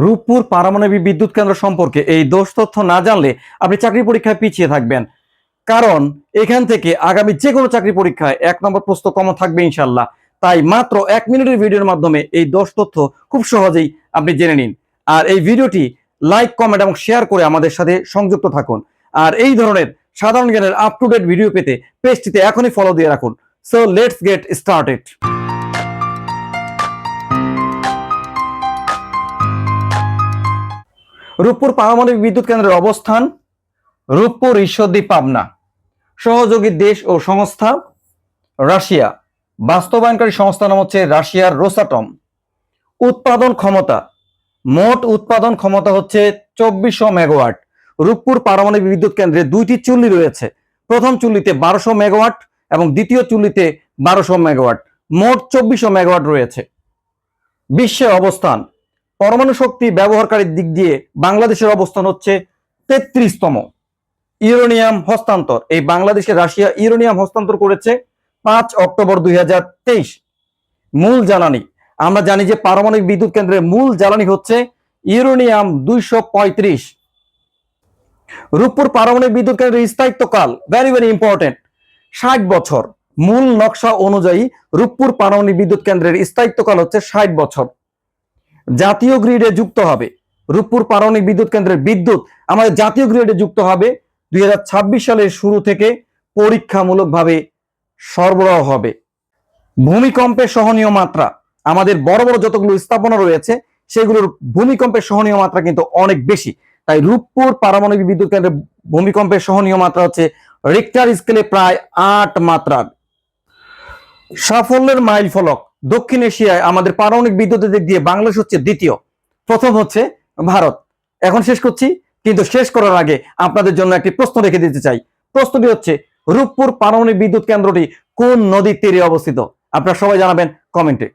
রূপপুর পারমাণবিক বিদ্যুৎ কেন্দ্র সম্পর্কে এই দোষ তথ্য না জানলে আপনি চাকরি পরীক্ষায় পিছিয়ে থাকবেন। কারণ এখান থেকে আগামী যে কোনো চাকরি পরীক্ষায় 1 নম্বর প্রশ্ন কমন থাকবে ইনশাল্লাহ। তাই মাত্র 1 মিনিটের ভিডিওর মাধ্যমে এই দোষ তথ্য খুব সহজেই আপনি জেনে নিন। আর এই ভিডিওটি লাইক, কমেন্ট এবং শেয়ার করে আমাদের সাথে সংযুক্ত থাকুন। আর এই ধরনের সাধারণ জ্ঞানের আপ টু ডেট ভিডিও পেতে পেজটিতে এখনই ফলো দিয়ে রাখুন। So let's get started. Rooppur পারমাণবিক বিদ্যুৎ কেন্দ্রের অবস্থান রূপপুর, ঈশ্বরদী, পাবনা। সহযোগী দেশ ও সংস্থা রাশিয়া। বাস্তবায়নকারী সংস্থার নাম হচ্ছে রাশিয়ার রোসাটম। উৎপাদন ক্ষমতা, মোট উৎপাদন ক্ষমতা হচ্ছে 2400 মেগাওয়াট। রূপপুর পারমাণবিক বিদ্যুৎ কেন্দ্রে দুইটি চুল্লি রয়েছে। প্রথম চুল্লিতে 1200 মেগাওয়াট এবং দ্বিতীয় চুল্লিতে 1200 মেগাওয়াট, মোট 2400 মেগাওয়াট রয়েছে। বিশ্বের অবস্থান, পরমাণু শক্তি ব্যবহারকারীর দিক দিয়ে বাংলাদেশের অবস্থান হচ্ছে 33তম। ইউরেনিয়াম হস্তান্তর, এই বাংলাদেশে রাশিয়া ইউরেনিয়াম হস্তান্তর করেছে 5 অক্টোবর 2023। মূল জ্বালানি, আমরা জানি যে পারমাণবিক বিদ্যুৎ কেন্দ্রের মূল জ্বালানি হচ্ছে ইউরেনিয়াম 235। রূপপুর পারমাণবিক বিদ্যুৎ কেন্দ্রের স্থায়িত্বকাল ভেরি ভেরি ইম্পর্টেন্ট, 60 বছর। মূল নকশা অনুযায়ী রূপপুর পারমাণবিক বিদ্যুৎ কেন্দ্রের স্থায়িত্বকাল হচ্ছে 60 বছর। জাতীয় গ্রিডে যুক্ত হবে, রূপপুর পারমাণবিক বিদ্যুৎ কেন্দ্রের বিদ্যুৎ আমাদের জাতীয় গ্রিডে যুক্ত হবে 2026 সালের শুরু থেকে পরীক্ষামূলকভাবে সরবরাহ হবে। ভূমিকম্পের সহনীয় মাত্রা, আমাদের বড় বড় যতগুলো স্থাপনা রয়েছে সেগুলোর ভূমিকম্পের সহনীয় মাত্রা কিন্তু অনেক বেশি। তাই রূপপুর পারমাণবিক বিদ্যুৎ কেন্দ্রের ভূমিকম্পের সহনীয় মাত্রা হচ্ছে রিক্টার স্কেলে প্রায় 8 মাত্রার। সাফল্যের মাইল ফলক, দক্ষিণ এশিয়ায় আমাদের পারমাণবিক বিদ্যুতের দিক দিয়ে বাংলাদেশ হচ্ছে দ্বিতীয়, প্রথম হচ্ছে ভারত। এখন শেষ করছি, কিন্তু শেষ করার আগে আপনাদের জন্য একটি প্রশ্ন রেখে দিতে চাই। প্রশ্নটি হচ্ছে, রূপপুর পারমাণবিক বিদ্যুৎ কেন্দ্রটি কোন নদীর তীরে অবস্থিত? আপনারা সবাই জানাবেন কমেন্টে।